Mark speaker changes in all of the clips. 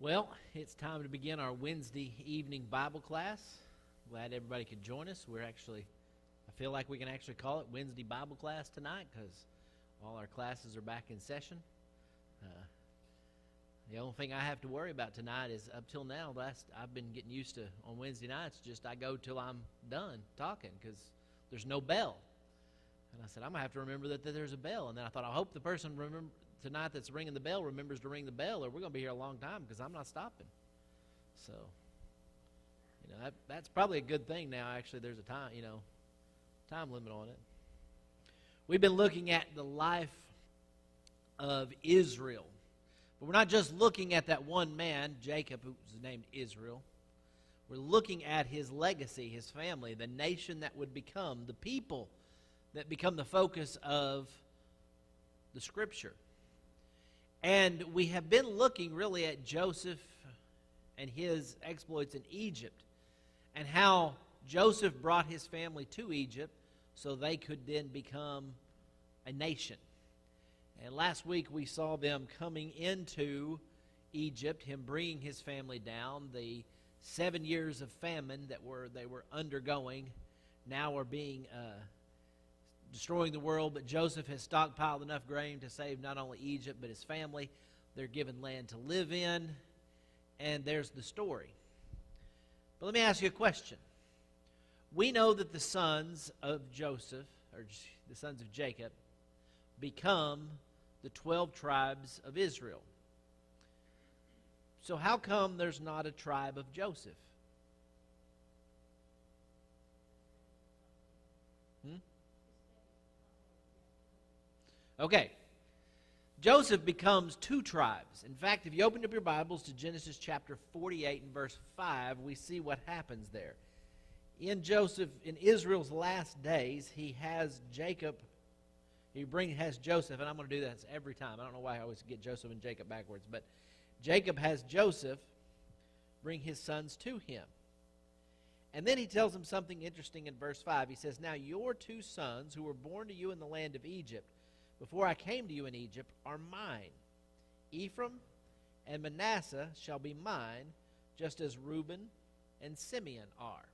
Speaker 1: Well, it's time to begin our Wednesday evening Bible class. Glad everybody could join us. I feel like we can actually call it Wednesday Bible class tonight because all our classes are back in session. The only thing I have to worry about tonight is up till now, I've been getting used to on Wednesday nights, just I go till I'm done talking because there's no bell. And I said, I'm going to have to remember that there's a bell. And then I thought, I hope the person tonight that's ringing the bell remembers to ring the bell, or we're going to be here a long time because I'm not stopping. So, that's probably a good thing now. Actually, there's a time limit on it. We've been looking at the life of Israel. But we're not just looking at that one man, Jacob, who was named Israel. We're looking at his legacy, his family, the nation that would become, the people that become the focus of the Scripture. And we have been looking really at Joseph and his exploits in Egypt and how Joseph brought his family to Egypt so they could then become a nation. And last week we saw them coming into Egypt, him bringing his family down. The 7 years of famine that they were undergoing now are being destroying the world, but Joseph has stockpiled enough grain to save not only Egypt but his family. They're given land to live in, and there's the story. But let me ask you a question. We know that the sons of Joseph, or the sons of Jacob, become the 12 tribes of Israel. So how come there's not a tribe of Joseph? Okay. Joseph becomes 2 tribes. In fact, if you open up your Bibles to Genesis chapter 48 and verse 5, we see what happens there. In Israel's last days, he has Jacob. Has Joseph, and I'm going to do this every time. I don't know why I always get Joseph and Jacob backwards, but Jacob has Joseph bring his sons to him. And then he tells them something interesting in verse 5. He says, "Now your 2 sons who were born to you in the land of Egypt, before I came to you in Egypt, are mine. Ephraim and Manasseh shall be mine, just as Reuben and Simeon are."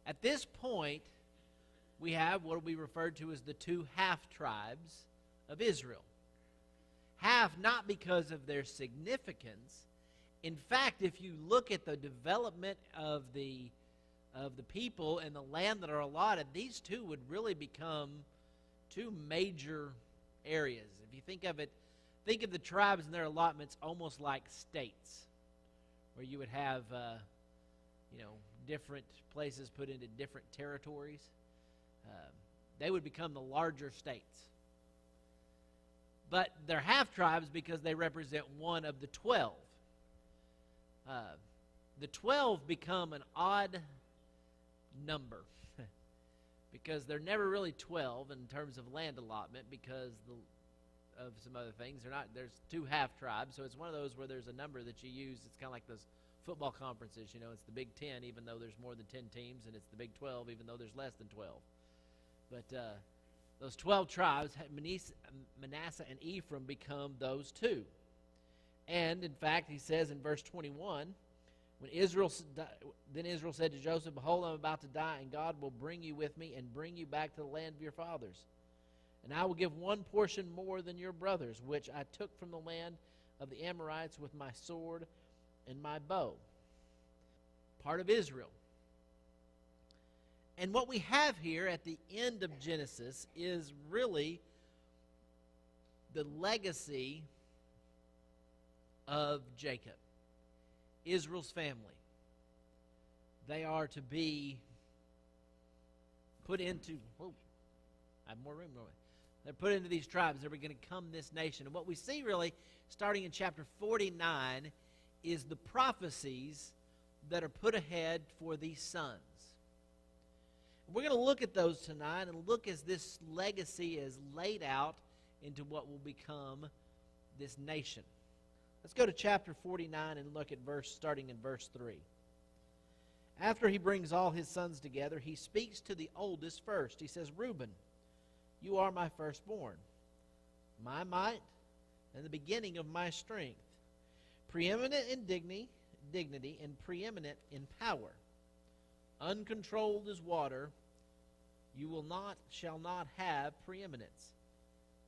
Speaker 1: At this point, we have what we referred to as the 2 half-tribes of Israel. Half not because of their significance. In fact, if you look at the development of the people and the land that are allotted, these 2 would really become 2 major areas. If you think of it, think of the tribes and their allotments almost like states, where you would have different places put into different territories. They would become the larger states. But they're half-tribes because they represent one of the 12. The 12 become an odd number because they're never really 12 in terms of land allotment because of some other things. There's 2 half-tribes, so it's one of those where there's a number that you use. It's kind of like those football conferences. It's the Big 10 even though there's more than 10 teams, and it's the Big 12 even though there's less than 12. But those 12 tribes, Manasseh and Ephraim, become those 2. And, in fact, he says in verse 21, then Israel said to Joseph, "Behold, I'm about to die, and God will bring you with me and bring you back to the land of your fathers. And I will give 1 portion more than your brothers, which I took from the land of the Amorites with my sword and my bow." Part of Israel. And what we have here at the end of Genesis is really the legacy of Jacob, Israel's family. They are to be put into, I have more room, don't I? They're put into these tribes. They're going to become this nation. And what we see really, starting in chapter 49, is the prophecies that are put ahead for these sons. We're going to look at those tonight and look as this legacy is laid out into what will become this nation. Let's go to chapter 49 and look at starting in verse 3. After he brings all his sons together, he speaks to the oldest first. He says, "Reuben, you are my firstborn, my might, and the beginning of my strength. preeminent in dignity and preeminent in power. Uncontrolled as water, you shall not have preeminence.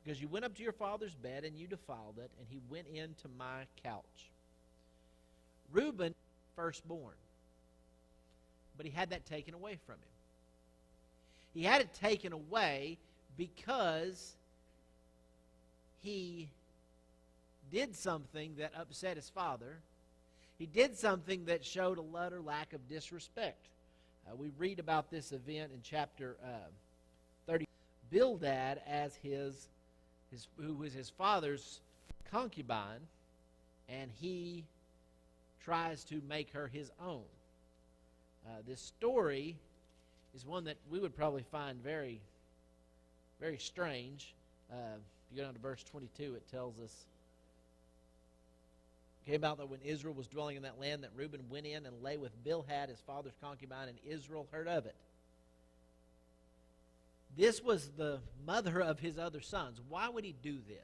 Speaker 1: Because you went up to your father's bed and you defiled it, and he went into my couch. Reuben, firstborn. But he had that taken away from him. He had it taken away because he did something that upset his father. He did something that showed a utter lack of disrespect. We read about this event in chapter 30. Bildad, as who was his father's concubine, and he tries to make her his own. This story is one that we would probably find very, very strange. If you go down to verse 22, it tells us, it came out that when Israel was dwelling in that land, that Reuben went in and lay with Bilhah, his father's concubine, and Israel heard of it. This was the mother of his other sons. Why would he do this?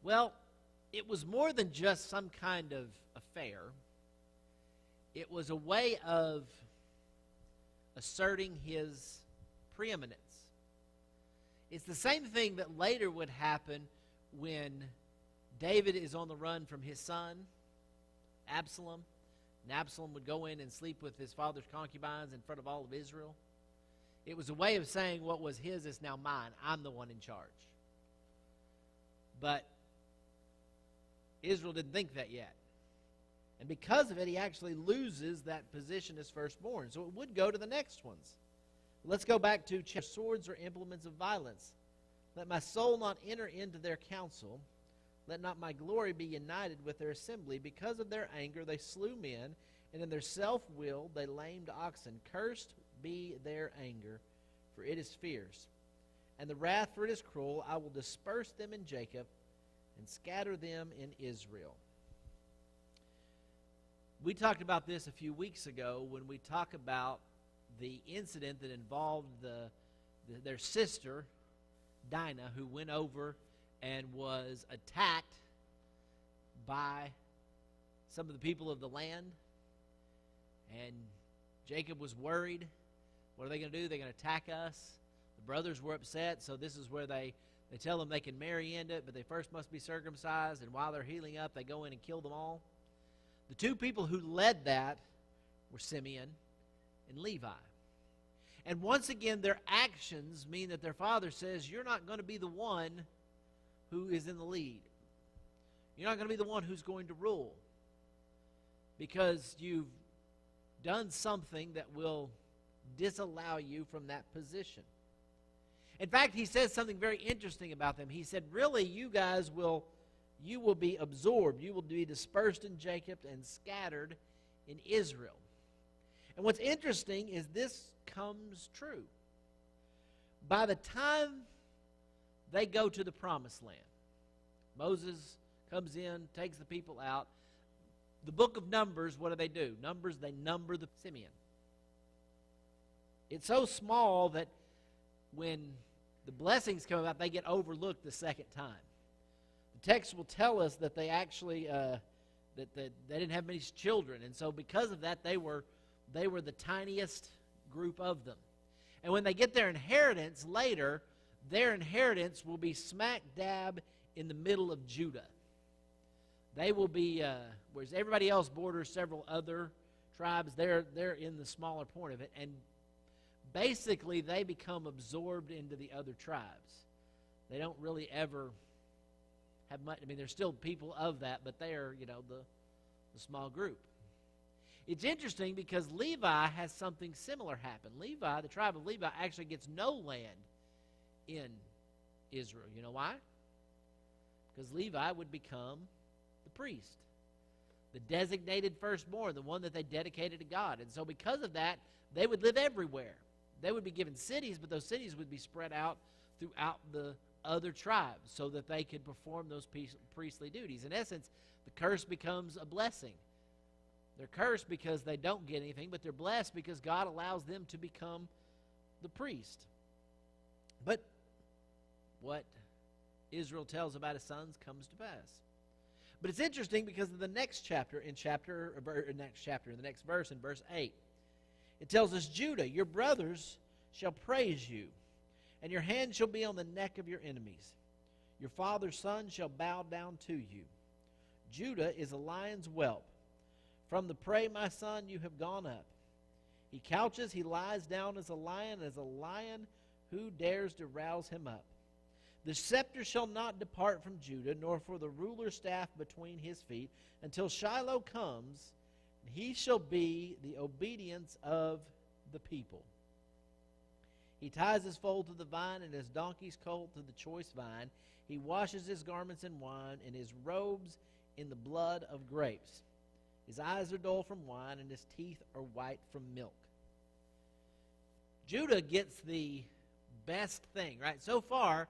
Speaker 1: Well, it was more than just some kind of affair. It was a way of asserting his preeminence. It's the same thing that later would happen when David is on the run from his son, Absalom. And Absalom would go in and sleep with his father's concubines in front of all of Israel. It was a way of saying what was his is now mine. I'm the one in charge. But Israel didn't think that yet. And because of it, he actually loses that position as firstborn. So it would go to the next ones. Let's go back to swords or implements of violence. Let my soul not enter into their counsel. Let not my glory be united with their assembly. Because of their anger they slew men, and in their self-will they lamed oxen. Cursed be their anger, for it is fierce. And the wrath, for it is cruel. I will disperse them in Jacob and scatter them in Israel. We talked about this a few weeks ago when we talked about the incident that involved their sister, Dinah, who went over and was attacked by some of the people of the land. And Jacob was worried. What are they going to do? They're going to attack us. The brothers were upset, so this is where they tell them they can marry into it, but they first must be circumcised, and while they're healing up, they go in and kill them all. The two people who led that were Simeon and Levi. And once again, their actions mean that their father says, you're not going to be the one who is in the lead. You're not going to be the one who's going to rule, because you've done something that will disallow you from that position. In fact, he says something very interesting about them. He said, really, you will be absorbed. You will be dispersed in Jacob and scattered in Israel. And what's interesting is this comes true. By the time they go to the promised land, Moses comes in, takes the people out. The book of Numbers, what do? Numbers, they number the Simeon. It's so small that when the blessings come about, they get overlooked the second time. The text will tell us that they actually that they didn't have many children, and so because of that, they were the tiniest group of them. And when they get their inheritance later, their inheritance will be smack dab in the middle of Judah. They will be, whereas everybody else borders several other tribes, they're in the smaller point of it, and basically they become absorbed into the other tribes. They don't really ever have much. I mean, there's still people of that, but they are, the small group. It's interesting because Levi has something similar happen. Levi, the tribe of Levi, actually gets no land in Israel. You know why? Because Levi would become the priest, the designated firstborn, the one that they dedicated to God. And so because of that, they would live everywhere. They would be given cities, but those cities would be spread out throughout the other tribes so that they could perform those priestly duties. In essence, the curse becomes a blessing. They're cursed because they don't get anything, but they're blessed because God allows them to become the priest. But what Israel tells about his sons comes to pass. But it's interesting because in the next chapter, in the next verse, in verse 8, it tells us, Judah, your brothers shall praise you, and your hand shall be on the neck of your enemies. Your father's son shall bow down to you. Judah is a lion's whelp. From the prey, my son, you have gone up. He couches, he lies down as a lion who dares to rouse him up. The scepter shall not depart from Judah, nor for the ruler's staff between his feet, until Shiloh comes, and he shall be the obedience of the people. He ties his foal to the vine, and his donkey's colt to the choice vine. He washes his garments in wine, and his robes in the blood of grapes. His eyes are dull from wine, and his teeth are white from milk. Judah gets the best thing, right? So far,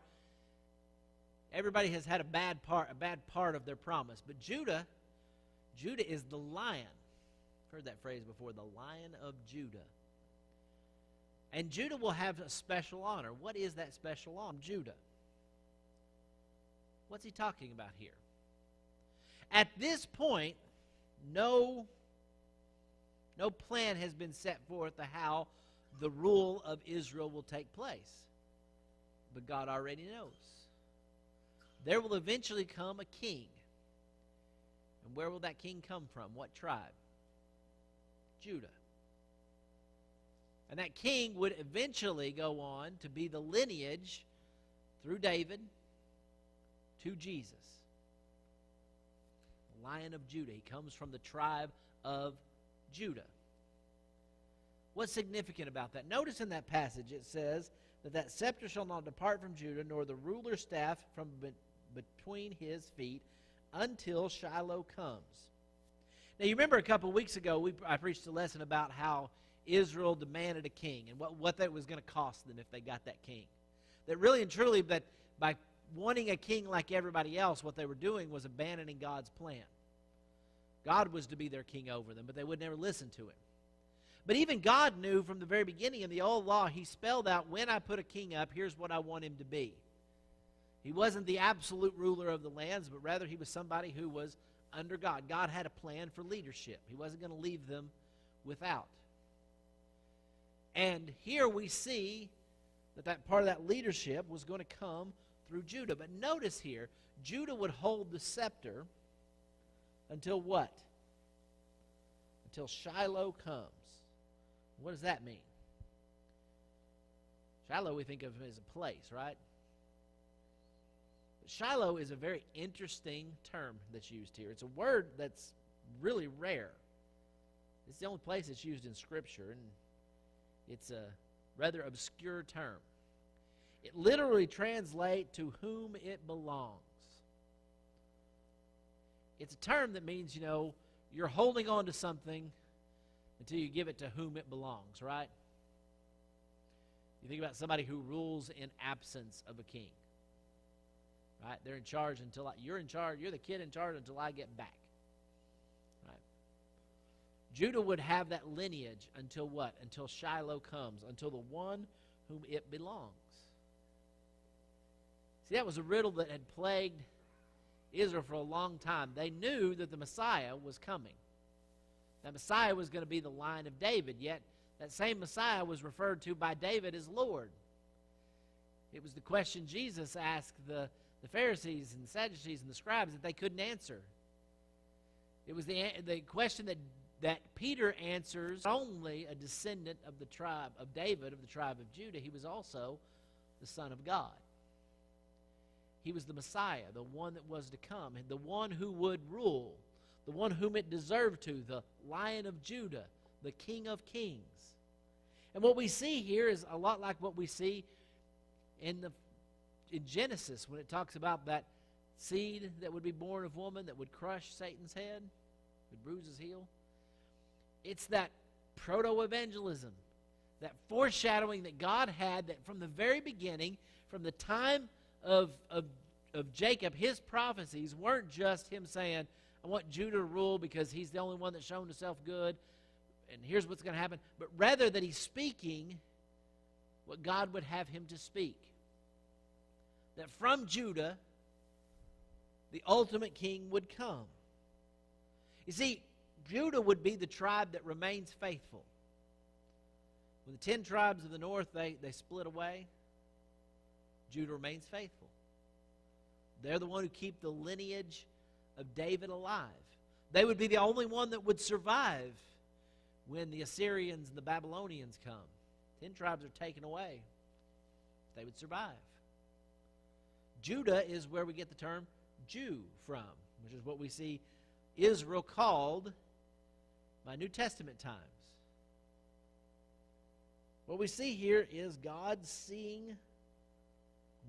Speaker 1: everybody has had a bad part of their promise. But Judah is the lion. I've heard that phrase before, the Lion of Judah. And Judah will have a special honor. What is that special honor? Judah. What's he talking about here? At this point, no plan has been set forth to how the rule of Israel will take place. But God already knows. There will eventually come a king. And where will that king come from? What tribe? Judah. And that king would eventually go on to be the lineage through David to Jesus. The Lion of Judah. He comes from the tribe of Judah. What's significant about that? Notice in that passage it says that scepter shall not depart from Judah, nor the ruler's staff from between his feet, until Shiloh comes. Now you remember a couple of weeks ago I preached a lesson about how Israel demanded a king and what that was going to cost them if they got that king. That really and truly, that by wanting a king like everybody else, what they were doing was abandoning God's plan. God was to be their king over them, but they would never listen to him. But even God knew from the very beginning in the old law, he spelled out, when I put a king up, here's what I want him to be. He wasn't the absolute ruler of the lands, but rather he was somebody who was under God. God had a plan for leadership. He wasn't going to leave them without. And here we see that part of that leadership was going to come through Judah. But notice here, Judah would hold the scepter until what? Until Shiloh comes. What does that mean? Shiloh we think of as a place, right? But Shiloh is a very interesting term that's used here. It's a word that's really rare. It's the only place it's used in Scripture, and it's a rather obscure term. It literally translates to whom it belongs. It's a term that means, you're holding on to something until you give it to whom it belongs, right? You think about somebody who rules in absence of a king, right? They're in charge until you're in charge. You're the kid in charge until I get back, right? Judah would have that lineage until what? Until Shiloh comes, until the one whom it belongs. See, that was a riddle that had plagued Israel for a long time. They knew that the Messiah was coming. That Messiah was going to be the line of David, yet that same Messiah was referred to by David as Lord. It was the question Jesus asked the Pharisees and the Sadducees and the scribes that they couldn't answer. It was the question that Peter answers, only a descendant of the tribe of David, of the tribe of Judah. He was also the Son of God. He was the Messiah, the one that was to come, and the one who would rule, the one whom it deserved to, the Lion of Judah, the King of Kings. And what we see here is a lot like what we see in Genesis when it talks about that seed that would be born of woman that would crush Satan's head, would bruise his heel. It's that proto-evangelism, that foreshadowing that God had, that from the very beginning, from the time of Jacob, his prophecies weren't just him saying, I want Judah to rule because he's the only one that's shown himself good, and here's what's going to happen. But rather that he's speaking what God would have him to speak. That from Judah the ultimate king would come. You see, Judah would be the tribe that remains faithful. When the 10 tribes of the north, they split away, Judah remains faithful. They're the one who keep the lineage of David alive. They would be the only one that would survive when the Assyrians and the Babylonians come. 10 tribes are taken away. They would survive. Judah is where we get the term Jew from, which is what we see Israel called by New Testament times. What we see here is God seeing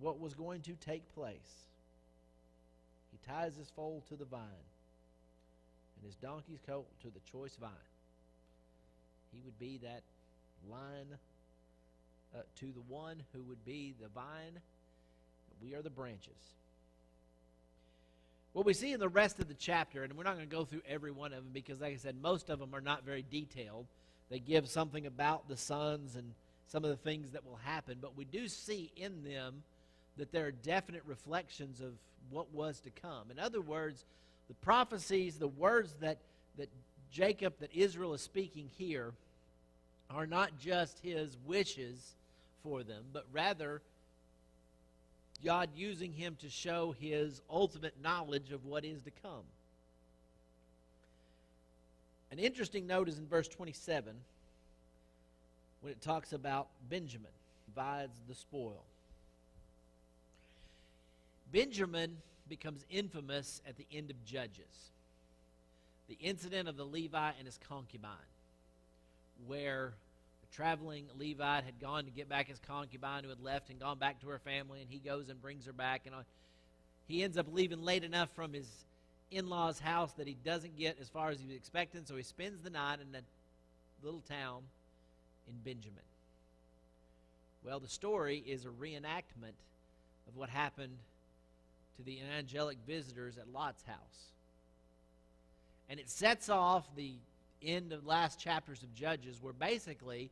Speaker 1: what was going to take place. He ties his foal to the vine and his donkey's colt to the choice vine. He would be that line to the one who would be the vine. We are the branches. What we see in the rest of the chapter, and we're not going to go through every one of them because, like I said, most of them are not very detailed. They give something about the sons and some of the things that will happen, but we do see in them that there are definite reflections of what was to come. In other words, the prophecies, the words that Jacob, that Israel is speaking here, are not just his wishes for them, but rather God using him to show his ultimate knowledge of what is to come. An interesting note is in verse 27 when it talks about Benjamin divides the spoil. Benjamin becomes infamous at the end of Judges. The incident of the Levite and his concubine, where the traveling Levite had gone to get back his concubine who had left and gone back to her family, and he goes and brings her back, and he ends up leaving late enough from his in-laws' house that he doesn't get as far as he was expecting, so he spends the night in that little town in Benjamin. Well, the story is a reenactment of what happened to the angelic visitors at Lot's house. And it sets off the end of the last chapters of Judges, where basically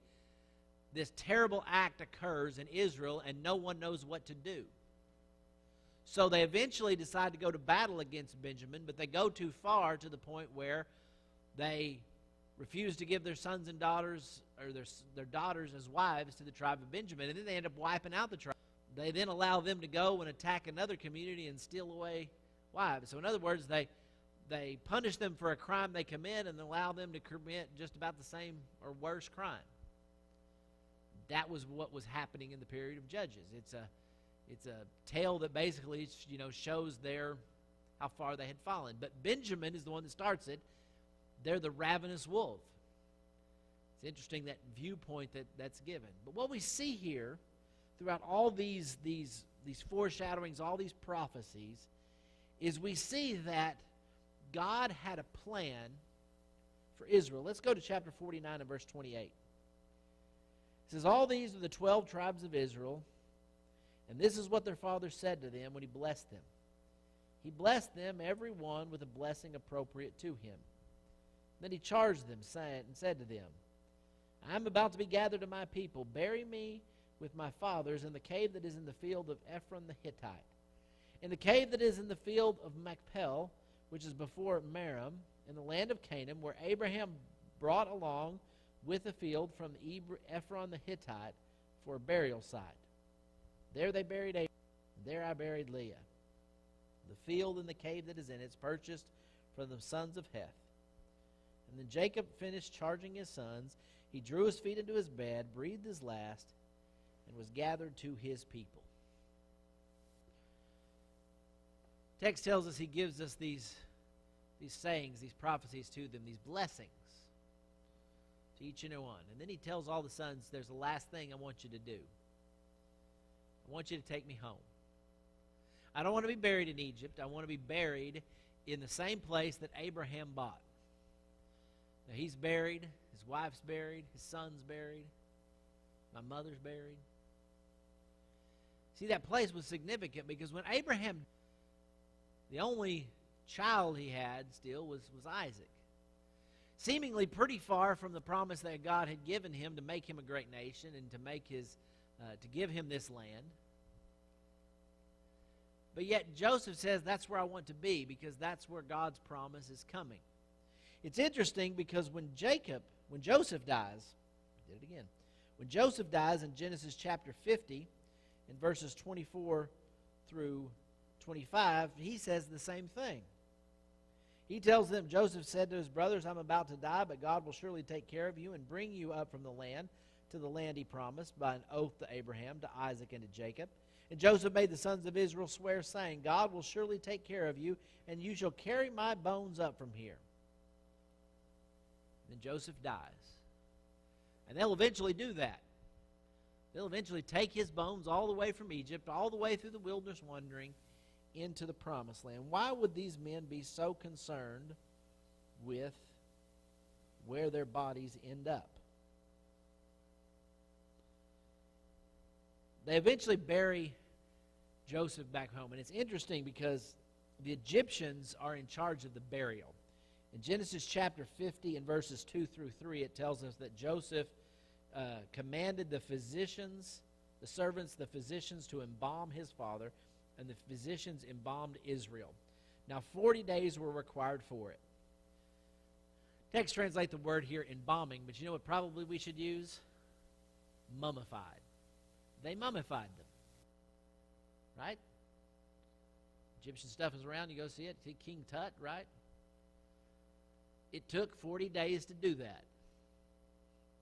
Speaker 1: this terrible act occurs in Israel and no one knows what to do. So they eventually decide to go to battle against Benjamin, but they go too far to the point where they refuse to give their sons and daughters, or their daughters as wives, to the tribe of Benjamin, and then they end up wiping out the tribe. They then allow them to go and attack another community and steal away wives. So in other words, they punish them for a crime they commit and allow them to commit just about the same or worse crime. That was what was happening in the period of Judges. It's a tale that basically, shows how far they had fallen. But Benjamin is the one that starts it. They're the ravenous wolf. It's interesting, that viewpoint that's given. But what we see here throughout all these foreshadowings, all these prophecies, is we see that God had a plan for Israel. Let's go to chapter 49 and verse 28. It says, "All these are the 12 tribes of Israel, and this is what their father said to them when he blessed them. He blessed them, every one, with a blessing appropriate to him. Then he charged them, and said to them, I am about to be gathered to my people. Bury me with my fathers in the cave that is in the field of Ephron the Hittite, in the cave that is in the field of Machpel, which is before Merom, in the land of Canaan, where Abraham brought along with a field from Ephron the Hittite for a burial site. There they buried Abraham. There I buried Leah. The field and the cave that is in it is purchased from the sons of Heth. And then Jacob finished charging his sons. He drew his feet into his bed, breathed his last, and was gathered to his people." Text tells us he gives us these sayings, these prophecies to them, these blessings to each and every one. And then he tells all the sons, there's the last thing I want you to do. I want you to take me home. I don't want to be buried in Egypt. I want to be buried in the same place that Abraham bought. Now, he's buried, his wife's buried, his son's buried, my mother's buried. See, that place was significant because when Abraham, the only child he had still was Isaac, seemingly pretty far from the promise that God had given him to make him a great nation and to give him this land. But yet Joseph says, that's where I want to be, because that's where God's promise is coming. It's interesting because when Joseph dies, did it again. When Joseph dies in Genesis chapter 50, in verses 24 through 25, he says the same thing. He tells them, Joseph said to his brothers, I'm about to die, but God will surely take care of you and bring you up from the land to the land he promised by an oath to Abraham, to Isaac, and to Jacob. And Joseph made the sons of Israel swear, saying, God will surely take care of you, and you shall carry my bones up from here. Then Joseph dies. And they'll eventually do that. They'll eventually take his bones all the way from Egypt, all the way through the wilderness wandering, into the promised land. Why would these men be so concerned with where their bodies end up? They eventually bury Joseph back home. And it's interesting because the Egyptians are in charge of the burial. In Genesis chapter 50 and verses 2 through 3, it tells us that Joseph commanded the servants, the physicians, to embalm his father, and the physicians embalmed Israel. Now 40 days were required for it. Text translate the word here embalming, but you know what probably we should use? Mummified. They mummified them. Right? Egyptian stuff is around. You go see it. See King Tut, right? It took 40 days to do that.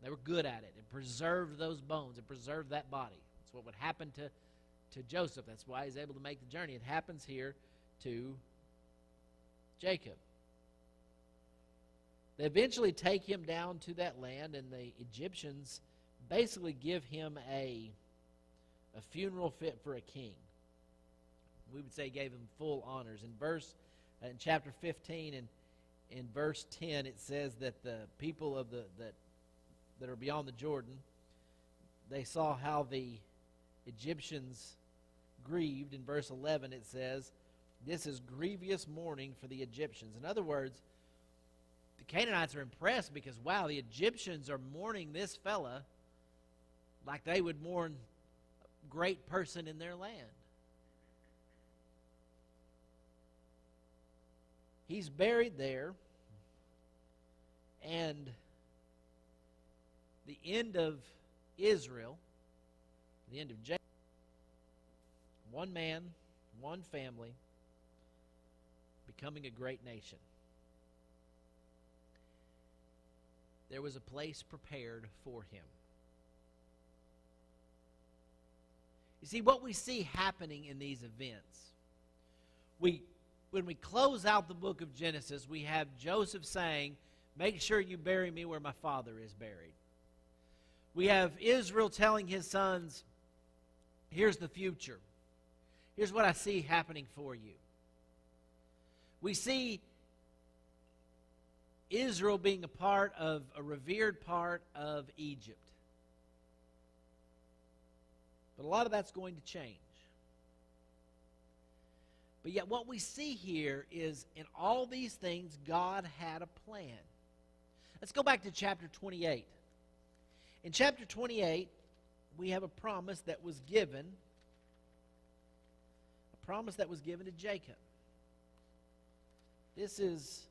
Speaker 1: They were good at it and preserved those bones and preserved that body. That's what would happen to Joseph. That's why he's able to make the journey. It happens here to Jacob. They eventually take him down to that land, and the Egyptians basically give him a funeral fit for a king. We would say gave him full honors. In chapter 15 and in verse 10, it says that the people of that are beyond the Jordan, they saw how the Egyptians grieved. In verse 11, it says, this is grievous mourning for the Egyptians. In other words, the Canaanites are impressed because, wow, the Egyptians are mourning this fella like they would mourn a great person in their land. He's buried there, and the end of Israel, the end of Jacob, one man, one family, becoming a great nation. There was a place prepared for him. You see, what we see happening in these events, when we close out the book of Genesis, we have Joseph saying, make sure you bury me where my father is buried. We have Israel telling his sons, here's the future. Here's what I see happening for you. We see Israel being a revered part of Egypt. But a lot of that's going to change. But yet what we see here is in all these things, God had a plan. Let's go back to chapter 28. In chapter 28, we have a promise that was given. A promise that was given to Jacob. This is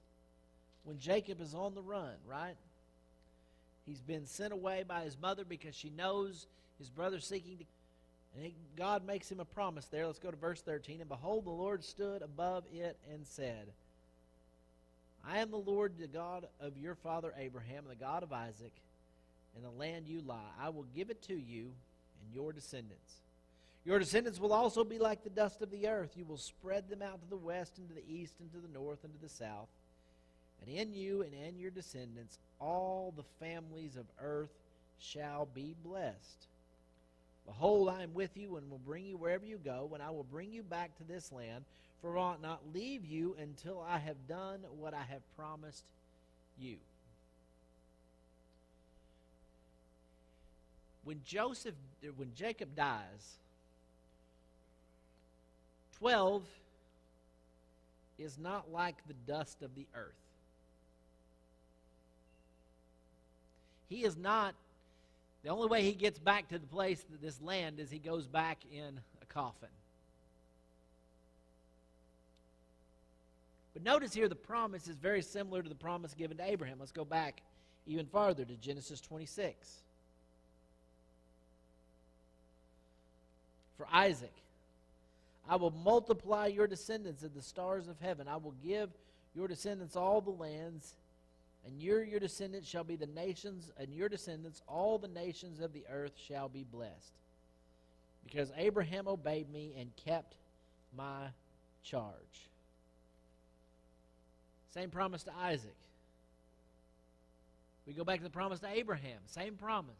Speaker 1: when Jacob is on the run, right? He's been sent away by his mother because she knows his brother's seeking to. And God makes him a promise there. Let's go to verse 13. And behold, the Lord stood above it and said, I am the Lord, the God of your father Abraham, and the God of Isaac, and the land you lie. I will give it to you and your descendants. Your descendants will also be like the dust of the earth. You will spread them out to the west, and to the east, and to the north, and to the south. And in you and in your descendants all the families of earth shall be blessed. Behold, I am with you and will bring you wherever you go, and I will bring you back to this land, for I will not leave you until I have done what I have promised you. When Jacob dies, 12 is not like the dust of the earth. He is not. The only way he gets back to the place, this land, is he goes back in a coffin. But notice here the promise is very similar to the promise given to Abraham. Let's go back even farther to Genesis 26. For Isaac, I will multiply your descendants as the stars of heaven. I will give your descendants all the lands, and your descendants shall be the nations, and your descendants, all the nations of the earth shall be blessed. Because Abraham obeyed me and kept my charge. Same promise to Isaac. We go back to the promise to Abraham. Same promise.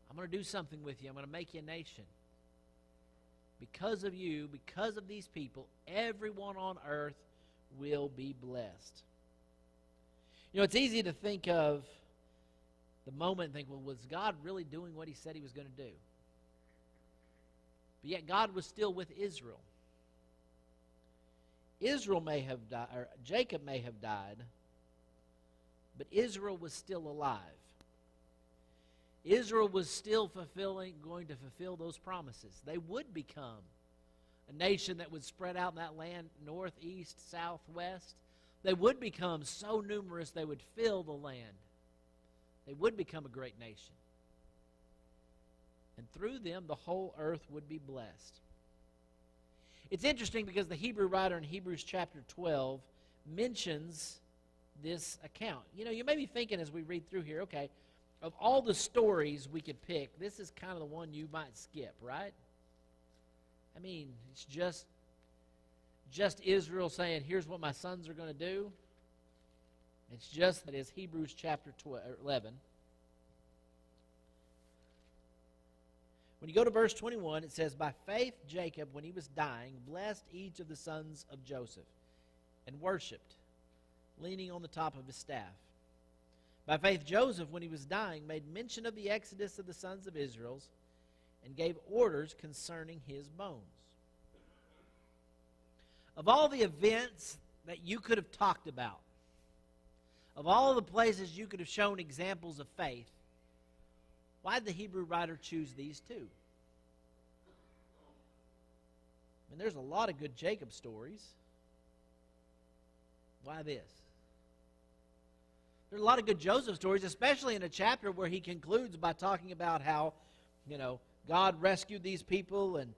Speaker 1: I'm going to do something with you. I'm going to make you a nation. Because of you, because of these people, everyone on earth will be blessed. You know, it's easy to think of the moment and think, well, was God really doing what he said he was going to do? But yet God was still with Israel. Israel may have died, or Jacob may have died, but Israel was still alive. Israel was still going to fulfill those promises. They would become a nation that would spread out in that land, north, east, south, west. They would become so numerous they would fill the land. They would become a great nation. And through them, the whole earth would be blessed. It's interesting because the Hebrew writer in Hebrews chapter 12 mentions this account. You know, you may be thinking as we read through here, okay, of all the stories we could pick, this is kind of the one you might skip, right? I mean, it's just Israel saying, here's what my sons are going to do. It's just that is Hebrews chapter 11. When you go to verse 21, it says, by faith Jacob, when he was dying, blessed each of the sons of Joseph and worshipped, leaning on the top of his staff. By faith Joseph, when he was dying, made mention of the exodus of the sons of Israel and gave orders concerning his bones. Of all the events that you could have talked about, of all the places you could have shown examples of faith, why did the Hebrew writer choose these two? I mean, there's a lot of good Jacob stories. Why this? There's a lot of good Joseph stories, especially in a chapter where he concludes by talking about how, you know, God rescued these people and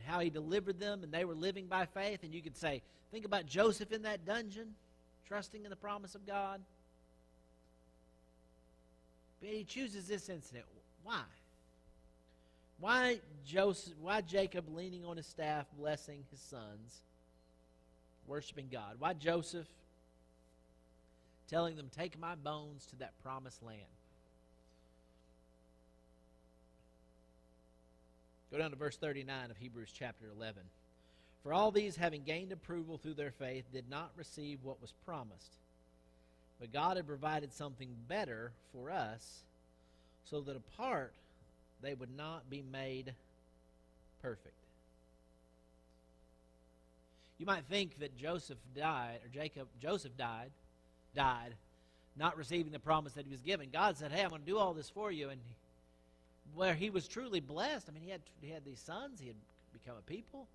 Speaker 1: how he delivered them and they were living by faith. And you could say, think about Joseph in that dungeon, trusting in the promise of God. But he chooses this incident. Why? Why Jacob leaning on his staff, blessing his sons, worshiping God? Why Joseph telling them, take my bones to that promised land? Go down to verse 39 of Hebrews chapter 11. For all these, having gained approval through their faith, did not receive what was promised. But God had provided something better for us, so that apart they would not be made perfect. You might think that Joseph died, not receiving the promise that he was given. God said, hey, I'm going to do all this for you. And where he was truly blessed, I mean, he had these sons, he had become a people.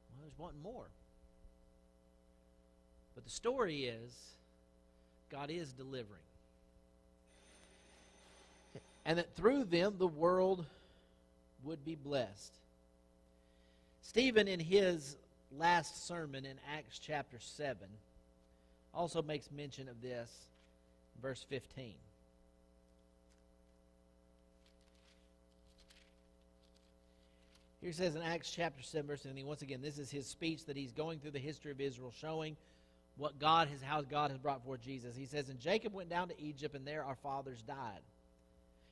Speaker 1: Well, he was wanting more. But the story is, God is delivering. And that through them the world would be blessed. Stephen, in his last sermon in Acts chapter 7, also makes mention of this in verse 15. Here it says in Acts chapter 7, verse 17, once again, this is his speech that he's going through the history of Israel, showing how God has brought forth Jesus. He says, and Jacob went down to Egypt, and there our fathers died.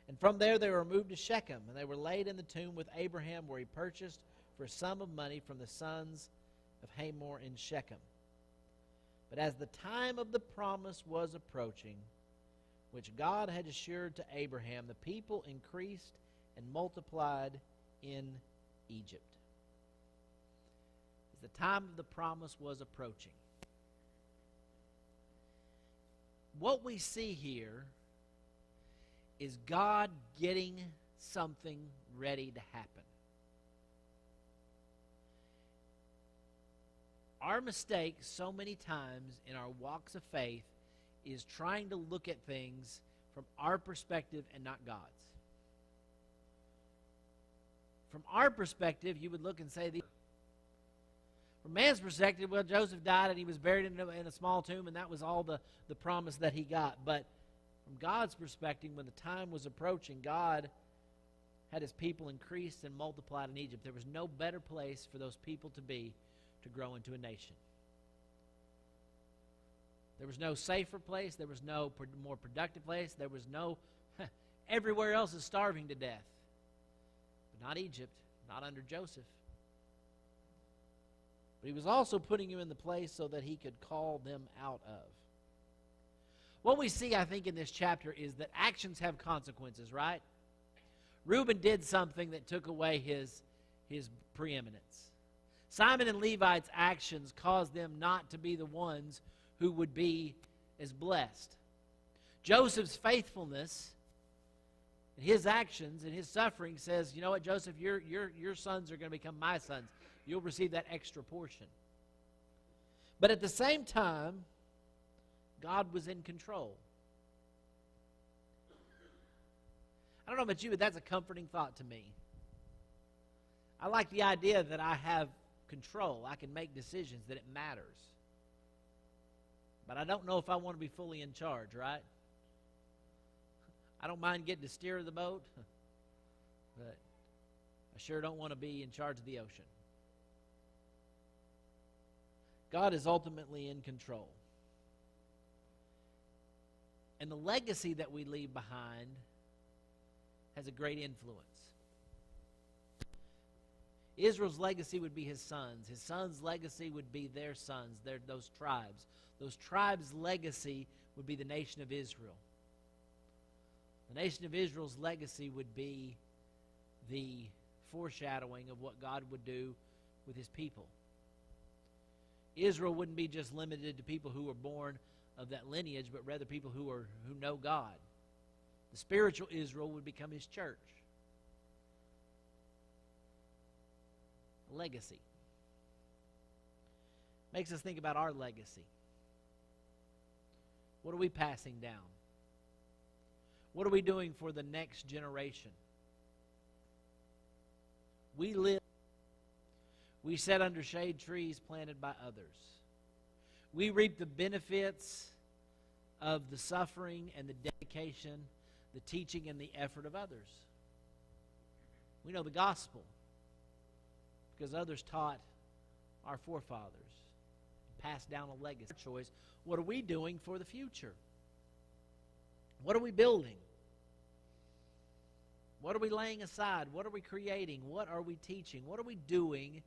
Speaker 1: And from there they were removed to Shechem, and they were laid in the tomb with Abraham, where he purchased for a sum of money from the sons of Hamor in Shechem. But as the time of the promise was approaching, which God had assured to Abraham, the people increased and multiplied in Egypt. As the time of the promise was approaching. What we see here is God getting something ready to happen. Our mistake so many times in our walks of faith is trying to look at things from our perspective and not God's. From our perspective, you would look and say, from man's perspective, well, Joseph died and he was buried in a small tomb, and that was all the promise that he got. But from God's perspective, when the time was approaching, God had his people increased and multiplied in Egypt. There was no better place for those people to be to grow into a nation. There was no safer place. There was no more productive place. There was no... Everywhere else is starving to death. But not Egypt, not under Joseph. But he was also putting him in the place so that he could call them out of. What we see, I think, in this chapter is that actions have consequences, right? Reuben did something that took away his preeminence. Simon and Levi's actions caused them not to be the ones who would be as blessed. Joseph's faithfulness and his actions and his suffering says, you know what, Joseph, your sons are going to become my sons. You'll receive that extra portion. But at the same time, God was in control. I don't know about you, but that's a comforting thought to me. I like the idea that I have control. I can make decisions, that it matters. But I don't know if I want to be fully in charge, right? I don't mind getting to steer the boat, but I sure don't want to be in charge of the ocean. God is ultimately in control. And the legacy that we leave behind has a great influence. Israel's legacy would be his sons. His sons' legacy would be their sons, those tribes. Those tribes' legacy would be the nation of Israel. The nation of Israel's legacy would be the foreshadowing of what God would do with his people. Israel wouldn't be just limited to people who were born of that lineage, but rather people who know God. The spiritual Israel would become his church. Legacy. Makes us think about our legacy. What are we passing down? What are we doing for the next generation? We sit under shade trees planted by others. We reap the benefits of the suffering and the dedication, the teaching and the effort of others. We know the gospel because others taught our forefathers, passed down a legacy. Choice. What are we doing for the future? What are we building? What are we laying aside? What are we creating? What are we teaching? What are we doing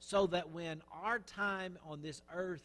Speaker 1: so that when our time on this earth